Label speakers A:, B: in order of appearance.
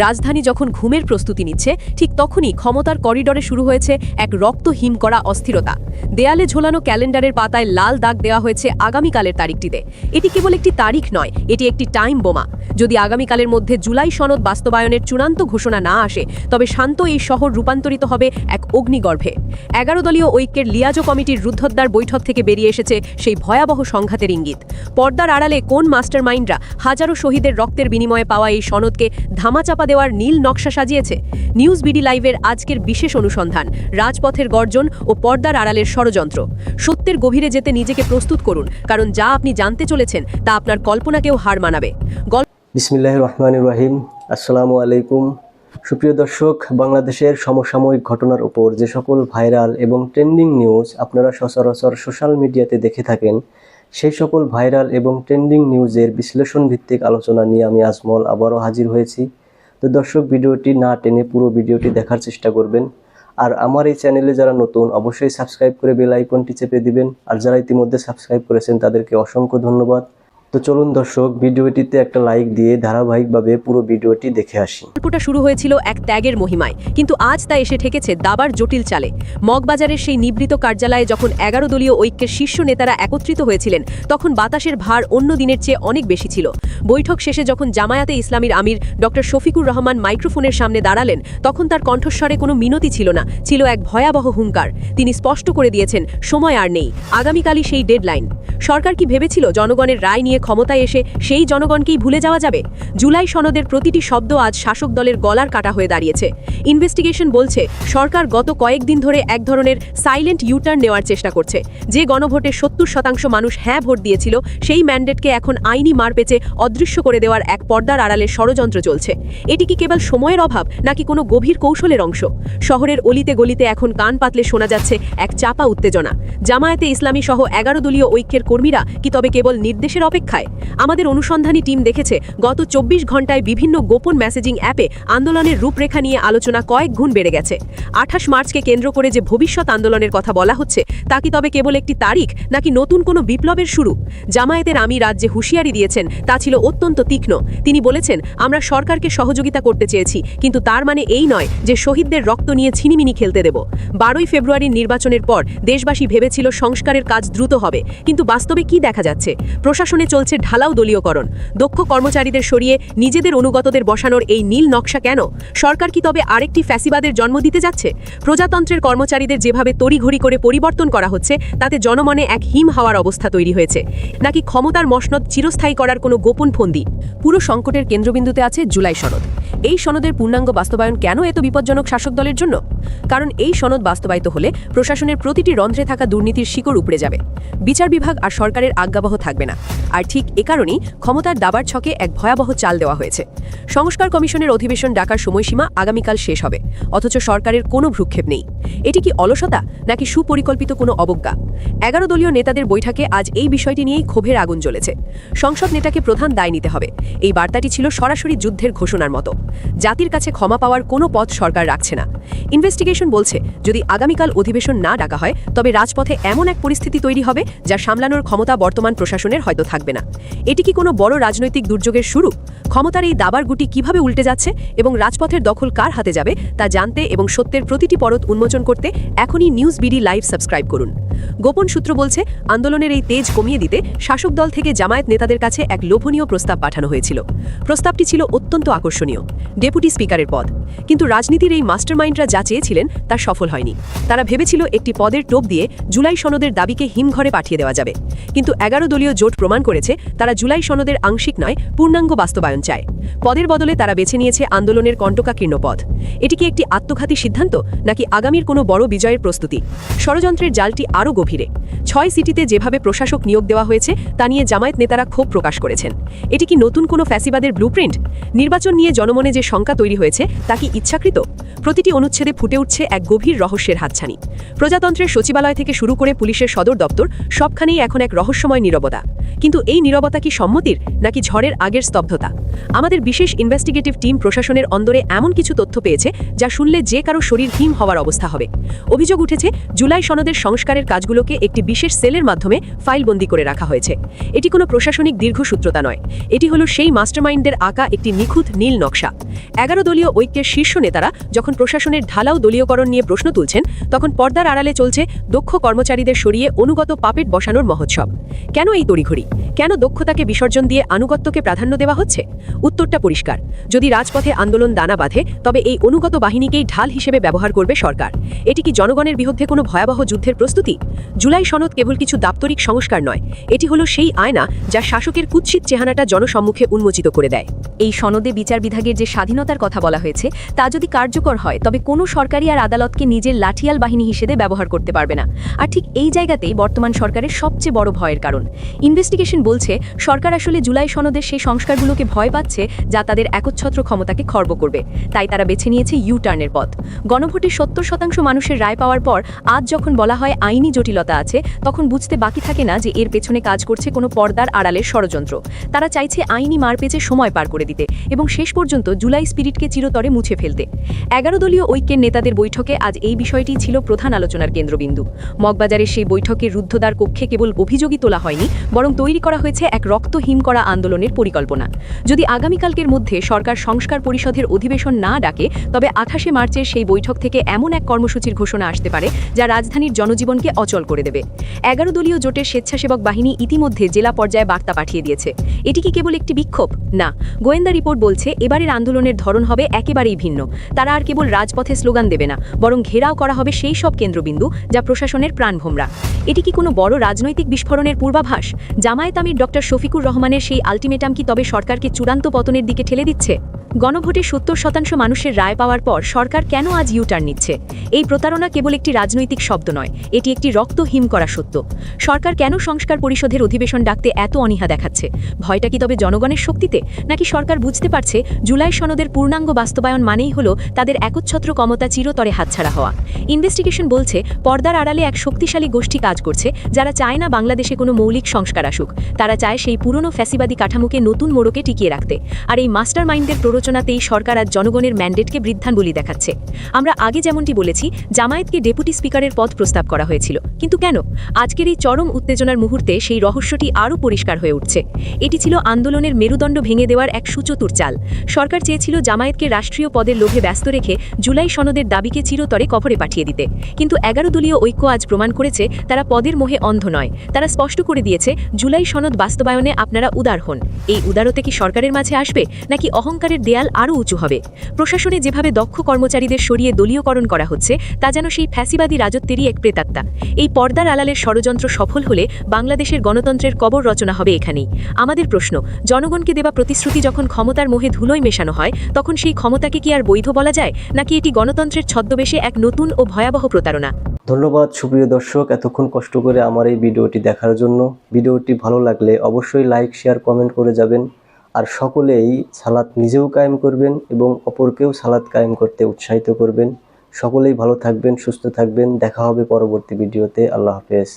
A: রাজধানী যখন ঘুমের প্রস্তুতি নিচ্ছে ঠিক তখনই ক্ষমতার করিডরে শুরু হয়েছে এক রক্তহিম করা অস্থিরতা। দেয়ালে ঝোলানো ক্যালেন্ডারের পাতায় লাল দাগ দেওয়া হয়েছে আগামীকালের তারিখটিতে। এটি কেবল একটি তারিখ নয়, এটি একটি টাইম বোমা। যদি আগামীকালের মধ্যে জুলাই সনদ বাস্তবায়নের চূড়ান্ত ঘোষণা না আসে, তবে শান্ত এই শহর রূপান্তরিত হবে এক অগ্নিগর্ভে। 11 দলীয় ঐক্যের লিয়াজো কমিটির রুদ্ধদ্বার বৈঠক থেকে বেরিয়ে এসেছে সেই ভয়াবহ সংঘাতের ইঙ্গিত। পর্দার আড়ালে কোন মাস্টারমাইন্ডরা হাজারো শহীদের রক্তের বিনিময়ে পাওয়া এই সনদকে ধামাচাপা দেওয়ার নীল নকশা সাজিয়েছে? নিউজ বিডি লাইভের আজকের বিশেষ অনুসন্ধান, রাজপথের গর্জন ও পর্দার আড়ালের ষড়যন্ত্র। সত্যের গভীরে যেতে নিজেকে প্রস্তুত করুন, কারণ যা আপনি জানতে চলেছেন তা আপনার কল্পনাকেও হার মানাবে।
B: বিসমিল্লাহির রহমানির রহিম। আসসালামু আলাইকুম। সুপ্রিয় দর্শক, বাংলাদেশের সমসাময়িক ঘটনার উপর যে সকল ভাইরাল এবং ট্রেন্ডিং নিউজ আপনারা সচরাচর সোশ্যাল মিডিয়াতে দেখে থাকেন, সেই সকল ভাইরাল এবং ট্রেন্ডিং নিউজের বিশ্লেষণ ভিত্তিক আলোচনা নিয়ে আমি আজমল আবারও হাজির হয়েছি। তো দর্শক, ভিডিওটি না টেনে পুরো ভিডিওটি দেখার চেষ্টা করবেন। আর আমার এই চ্যানেলে যারা নতুন, অবশ্যই সাবস্ক্রাইব করে বেল আইকনটি চেপে দিবেন। আর যারা ইতিমধ্যে সাবস্ক্রাইব করেছেন তাদেরকে অসংখ্য ধন্যবাদ। তো চলুন দর্শক, ভিডিওটিতে একটা লাইক দিয়ে ধারাবাহিকভাবে পুরো ভিডিওটি দেখে আসি।
A: গল্পটা শুরু হয়েছিল এক ত্যাগের মহিমায়, কিন্তু আজ তা এসে ঠেকেছে দাবার জটিল চালে। মগবাজারের সেই নিবৃত কার্যালয়ে যখন 11 দলীয় ঐক্যের শীর্ষ নেতারা একত্রিত হয়েছিলেন, তখন বাতাসের ভার অন্য দিনের চেয়ে অনেক বেশি ছিল। বৈঠক শেষে যখন জামায়াতে ইসলামীর আমির ডক্টর শফিকুর রহমান মাইক্রোফোনের সামনে দাঁড়ালেন, তখন তার কণ্ঠস্বরে কোনো মিনতি ছিল না, ছিল এক ভয়াবহ হুঙ্কার। তিনি স্পষ্ট করে দিয়েছেন, সময় আর নেই, আগামীকালই সেই ডেডলাইন। সরকার কি ভেবেছিল জনগণের রায় নিয়ে ক্ষমতায় এসে সেই জনগণকেই ভুলে যাওয়া যাবে? জুলাই সনদের প্রতিটি শব্দ আজ শাসক দলের গলার কাটা হয়ে দাঁড়িয়েছে। ইনভেস্টিগেশন বলছে সরকার গত কয়েকদিন ধরে এক ধরনের সাইলেন্ট ইউটার্ন নেওয়ার চেষ্টা করছে। যে গণভোটে 70% মানুষ হ্যাঁ ভোট দিয়েছিল, সেই ম্যান্ডেটকে এখন আইনি মারপেচে অদৃশ্য করে দেওয়ার এক পর্দার আড়ালে ষড়যন্ত্র চলছে। এটি কি কেবল সময়ের অভাব, নাকি কোনো গভীর কৌশলের অংশ? শহরের অলিতে গলিতে এখন কান পাতলে শোনা যাচ্ছে এক চাপা উত্তেজনা। জামায়াতে ইসলামী সহ 11 দলীয় ঐক্যের কর্মীরা কি তবে কেবল নির্দেশের অপেক্ষায়? আমাদের অনুসন্ধানী টিম দেখেছে গত 24 ঘন্টায় বিভিন্ন গোপন মেসেজিং অ্যাপে আন্দোলনের রূপরেখা নিয়ে আলোচনা কয়েক গুণ বেড়ে গেছে। 28 মার্চকে কেন্দ্র করে যে ভবিষ্যৎ আন্দোলনের কথা বলা হচ্ছে, তা কি তবে কেবল একটি তারিখ, নাকি নতুন কোনো বিপ্লবের শুরু? জামায়াতের আমির রাজ্যে হুঁশিয়ারি দিয়েছেন, তা ছিল অত্যন্ত তীক্ষ্ণ। তিনি বলেছেন, আমরা সরকারকে সহযোগিতা করতে চেয়েছি, কিন্তু তার মানে এই নয় যে শহীদদের রক্ত নিয়ে ছিনিমিনি খেলতে দেব। 12 ফেব্রুয়ারির নির্বাচনের পর দেশবাসী ভেবেছিল সংস্কারের কাজ দ্রুত হবে, কিন্তু বাস্তবে কি দেখা যাচ্ছে? প্রশাসনে চলছে ঢালাও দলীয়করণ। দক্ষ কর্মচারীদের সরিয়ে নিজেদের অনুগতদের বসানোর এই নীল নকশা কেন? সরকার কি তবে আরেকটি ফ্যাসিবাদের জন্ম দিতে যাচ্ছে? প্রজাতন্ত্রের কর্মচারীদের যেভাবে তড়িঘড়ি করে পরিবর্তন করা হচ্ছে, তাতে জনমনে এক হিম হাওয়ার অবস্থা তৈরি হয়েছে। নাকি ক্ষমতার মসনদ চিরস্থায়ী করার কোনো গোপন ফন্দি? পুরো সংকটের কেন্দ্রবিন্দুতে আছে জুলাই সনদ। এই সনদের পূর্ণাঙ্গ বাস্তবায়ন কেন এত বিপজ্জনক শাসক দলের জন্য? কারণ এই সনদ বাস্তবায়িত হলে প্রশাসনের প্রতিটি রন্ধ্রে থাকা দুর্নীতির শিকড় উপড়ে যাবে। বিচার বিভাগ আর সরকারের আজ্ঞাবহ থাকবে না। আর ঠিক এ কারণেই ক্ষমতার দাবার ছকে এক ভয়াবহ চাল দেওয়া হয়েছে। সংস্কার কমিশনের অধিবেশন ডাকার সময়সীমা আগামীকাল শেষ হবে, অথচ সরকারের কোনো ভ্রুক্ষেপ নেই। এটি কি অলসতা, নাকি সুপরিকল্পিত কোনো অবজ্ঞা? 11 দলীয় নেতাদের বৈঠকে আজ এই বিষয়টি নিয়েই ক্ষোভের আগুন জ্বলেছে। সংসদ নেতাকে প্রধান দায় নিতে হবে, এই বার্তাটি ছিল সরাসরি যুদ্ধের ঘোষণার মতো। জাতির কাছে ক্ষমা পাওয়ার কোনো পথ সরকার রাখছে না। ইনভেস্টিগেশন বলছে, যদি আগামীকাল অধিবেশন না ডাকা হয়, তবে রাজপথে এমন এক পরিস্থিতি তৈরি হবে যা সামলানোর ক্ষমতা বর্তমান প্রশাসনের হয়তো থাকবে না। এটি কি কোনো বড় রাজনৈতিক দুর্যোগের শুরু? ক্ষমতার এই দাবার গুটি কিভাবে উল্টে যাচ্ছে এবং রাজপথের দখল কার হাতে যাবে, তা জানতে এবং সত্যের প্রতিটি পরত উন্মোচন করতে এখনই নিউজ বিডি লাইভ সাবস্ক্রাইব করুন। গোপন সূত্র বলছে, আন্দোলনের এই তেজ কমিয়ে দিতে শাসক দল থেকে জামায়াত নেতাদের কাছে এক লোভনীয় প্রস্তাব পাঠানো হয়েছিল। প্রস্তাবটি ছিল অত্যন্ত আকর্ষণীয়, ডেপুটি স্পিকারের পদ। কিন্তু রাজনীতির এই মাস্টারমাইন্ডরা যা চেয়েছিলেন তা সফল হয়নি। তারা ভেবেছিল একটি পদের টোপ দিয়ে জুলাই সনদের দাবিকে হিমঘরে পাঠিয়ে দেওয়া যাবে। কিন্তু 11 দলীয় জোট প্রমাণ করেছে, তারা জুলাই সনদের আংশিক নয়, পূর্ণাঙ্গ বাস্তবায়ন চায়। পদের বদলে তারা বেছে নিয়েছে আন্দোলনের কণ্টকাকীর্ণ পথ। এটি কি একটি আত্মঘাতী সিদ্ধান্ত, নাকি আগামীর কোনো বড় বিজয়ের প্রস্তুতি? ষড়যন্ত্রের জালটি আরও গভীরে। 6 সিটিতে যেভাবে প্রশাসক নিয়োগ দেওয়া হয়েছে, তা নিয়ে জামায়াত নেতারা ক্ষোভ প্রকাশ করেছেন। এটি কি নতুন কোনো ফ্যাসিবাদের ব্লুপ্রিন্ট? নির্বাচন নিয়ে জনমনে যে শঙ্কা তৈরি হয়েছে, তা কি ইচ্ছাকৃত? প্রতিটি অনুচ্ছেদে ফুটে ফুটে উঠছে এক গভীর রহস্যের হাতছানি। প্রজাতন্ত্রের সচিবালয় থেকে শুরু করে পুলিশের সদর দপ্তর সবখানেই এখন এক রহস্যময় নীরবতা। কিন্তু এই নীরবতা কি সম্মতির নাকি ঝড়ের আগের স্তব্ধতা? আমাদের বিশেষ ইনভেস্টিগেটিভ টিম প্রশাসনের অন্দরে এমন কিছু তথ্য পেয়েছে যা শুনলে যে কারো শরীর হিম হওয়ার অবস্থা হবে। অভিযোগ উঠেছে জুলাই সনদের সংস্কারের কাজগুলোকে একটি বিশেষ সেলের মাধ্যমে ফাইলবন্দি করে রাখা হয়েছে। এটি কোনো প্রশাসনিক দীর্ঘসূত্রতা নয়, এটি হলো সেই মাস্টারমাইন্ডদের আঁকা একটি নিখুঁত নীল নকশা। 11 দলীয় ঐক্যের শীর্ষ নেতারা যখন প্রশাসনের ঢালাও দলীয়করণ নিয়ে প্রশ্ন তুলছেন, তখন পর্দার আড়ালে চলছে দক্ষ কর্মচারীদের সরিয়ে অনুগত পাপেট বসানোর মহোৎসব। কেন এই তড়িঘড়ি? কেন দক্ষতাকে বিসর্জন দিয়ে আনুগত্যকে প্রাধান্য দেওয়া হচ্ছে? উত্তরটা পরিষ্কার। যদি রাজপথে আন্দোলন দানা বাঁধে, তবে এই অনুগত বাহিনীকেই ঢাল হিসেবে ব্যবহার করবে সরকার। এটি কি জনগণের বিরুদ্ধে কোনো ভয়াবহ যুদ্ধের প্রস্তুতি? জুলাই সনদ কেবল কিছু দাপ্তরিক সংস্কার নয়, এটি হলো সেই আয়না যা শাসকের কুৎসিত চেহারাটা জনসম্মুখে উন্মোচিত করে দেয়। এই সনদে বিচার বিভাগের যে স্বাধীনতার কথা বলা হয়েছে, তা যদি কার্যকর হয়, তবে কোনো সরকারি আর আদালতকে নিজের লাঠিয়াল বাহিনী হিসেবে ব্যবহার করতে পারবে না। আর ঠিক এই জায়গাতেই বর্তমান সরকারের সবচেয়ে বড় ভয়ের কারণ। ইনভেস্টিগেশন বলছে সরকার আসলে জুলাই সনদের সেই সংস্কারগুলোকে ভয় পাচ্ছে যা তাদের একচ্ছত্র ক্ষমতাকে খর্ব করবে। তাই তারা বেছে নিয়েছে ইউ-টার্নের পথ। গণভোটে 70% মানুষের রায় পাওয়ার পর আজ যখন বলা হয় আইনি জটিলতা আছে, তখন বুঝতে বাকি থাকে না যে এর পেছনে কাজ করছে কোনো পর্দার আড়ালের ষড়যন্ত্র। তারা চাইছে আইনি মারপেচে সময় পার করে দিতে এবং শেষ পর্যন্ত জুলাই স্পিরিটকে চিরতরে মুছে ফেলতে। 11 দলীয় ঐক্যের নেতাদের বৈঠকে আজ এই বিষয়টি ছিল প্রধান আলোচনার কেন্দ্রবিন্দু। মগবাজারের সেই বৈঠকের রুদ্ধদ্বার কক্ষে কেবল অভিযোগই তোলা হয়নি, বরং তৈরি করা হয়েছে এক রক্তহিম করা আন্দোলনের পরিকল্পনা। যদি আগামীকালকের মধ্যে সরকার সংস্কার পরিষদের অধিবেশন না ডাকে, তবে 28 মার্চের সেই বৈঠক থেকে এমন এক কর্মসূচির ঘোষণা আসতে পারে যা রাজধানীর জনজীবনকে অচল করে দেবে। 11 দলীয় জোটের স্বেচ্ছাসেবক বাহিনী ইতিমধ্যে জেলা পর্যায়ে বার্তা পাঠিয়ে দিয়েছে। এটি কি কেবল একটি বিক্ষোভ? না, গোয়েন্দা রিপোর্ট বলছে এবারের আন্দোলনের ধরন হবে একেবারেই ভিন্ন। তারা আর কেবল রাজপথে স্লোগান দেবে না, বরং ঘেরাও করা হবে সেই সব কেন্দ্রবিন্দু যা প্রশাসনের প্রাণভোমরা। এটি কি কোনো বড় রাজনৈতিক বিস্ফোরণের পূর্বাভাস? জামায়াত আমির ডক্টর শফিকুর রহমানের সেই আলটিমেটাম কি তবে সরকারকে চূড়ান্ত পতনের দিকে ঠেলে দিচ্ছে? গণভোটে 70% মানুষের রায় পাওয়ার পর সরকার কেন আজ ইউ-টার্ন নিচ্ছে? এই প্রতারণা কেবল একটি রাজনৈতিক শব্দ নয়, এটি একটি রক্তহিম করা সত্য। সরকার কেন সংস্কার পরিষদের অধিবেশন ডাকতে এত অনীহা দেখাচ্ছে? ভয়টা কি তবে জনগণের শক্তিতে, নাকি সরকার বুঝতে পারছে জুলাই সনদের পূর্ণাঙ্গ বাস্তবায়ন মানেই হলো তাদের একচ্ছত্র ক্ষমতা চিরতরে হাতছাড়া হওয়া? ইনভেস্টিগেশন বলছে পর্দার আড়ালে এক শক্তিশালী গোষ্ঠী কাজ করছে যারা চায় না বাংলাদেশে কোনো মৌলিক সংস্কার আসুক। তারা চায় সেই পুরনো ফ্যাসিবাদী কাঠামোকে নতুন মোড়কে টিকিয়ে রাখতে। আর এই মাস্টার মাইন্ডের প্ররোচনাতেই সরকার আজ জনগণের ম্যান্ডেটকে বৃদ্ধাঙ্গুলি দেখাচ্ছে। আমরা আগে যেমনটি বলেছি, জামায়াতকে ডেপুটি স্পিকারের পদ প্রস্তাব করা হয়েছিল, কিন্তু কেন? আজকের এই চরম উত্তেজনার মুহূর্তে সেই রহস্যটি আরও পরিষ্কার হয়ে উঠছে। এটি ছিল আন্দোলনের মেরুদণ্ড ভেঙে দেওয়ার এক সুচতুর চাল। সরকার চেয়েছিল জামায়াতকে রাষ্ট্রীয় পদের লোভে ব্যস্ত রেখে জুলাই সনদের দাবিকে চিরতরে কবরে পাঠিয়ে দিতে। কিন্তু 11 দলীয় ঐক্য আজ প্রমাণ করেছে তারা পদের মোহে অন্ধ নয়। তারা স্পষ্ট করে দিয়েছে জুলাই সনদ বাস্তবায়নে আপনারা উদার হন। এই উদারতা কি সরকারের মাঝে আসবে, নাকি অহংকারের দেয়াল আরও উঁচু হবে? প্রশাসনে যেভাবে দক্ষ কর্মচারীদের সরিয়ে দলীয়করণ করা হচ্ছে, তা যেন সেই ফ্যাসিবাদী রাজত্বেরই এক প্রেতাত্মা। এই পর্দার আড়ালের ষড়যন্ত্র সফল হলে বাংলাদেশের গণতন্ত্রের কবর রচনা হবে এখানেই। আমাদের প্রশ্ন, জনগণকে দেওয়া প্রতিশ্রুতি যখন ক্ষমতার মোহে ধুলোয় মেশানো হয়, তখন সেই ক্ষমতাকে কি আর বৈধ বলা যায়, নাকি এটি গণতন্ত্রের ছদ্মবেশে এক নতুন ও ভয়াবহ প্রতারণা?
B: ধন্যবাদ সুপ্রিয় দর্শক, এতক্ষণ কষ্ট করে আমার এই ভিডিওটি দেখার জন্য। ভিডিওটি ভালো লাগলে অবশ্যই লাইক, শেয়ার, কমেন্ট করে যাবেন। আর সকলেই সালাত নিজেও কায়েম করবেন এবং অপরকেও সালাত কায়েম করতে উৎসাহিত করবেন। সকলেই ভালো থাকবেন, সুস্থ থাকবেন। দেখা হবে পরবর্তী ভিডিওতে। আল্লাহ হাফেজ।